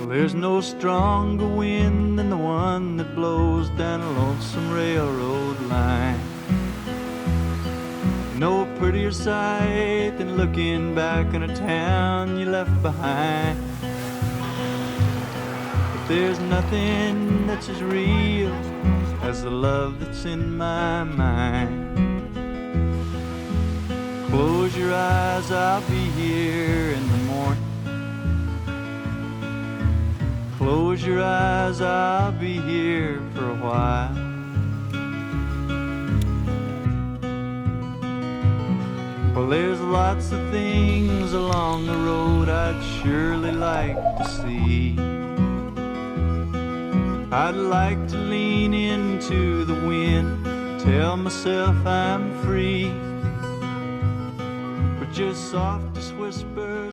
There's no stronger wind than the one that blows down a lonesome railroad line. No prettier sight than looking back on a town you left behind. But there's nothing that's as real as the love that's in my mind. Close your eyes, I'll be here in the morning. Close your eyes, I'll be here for a while. Well, there's lots of things along the road I'd surely like to see. I'd like to lean into the wind, tell myself I'm free, but just softest whispers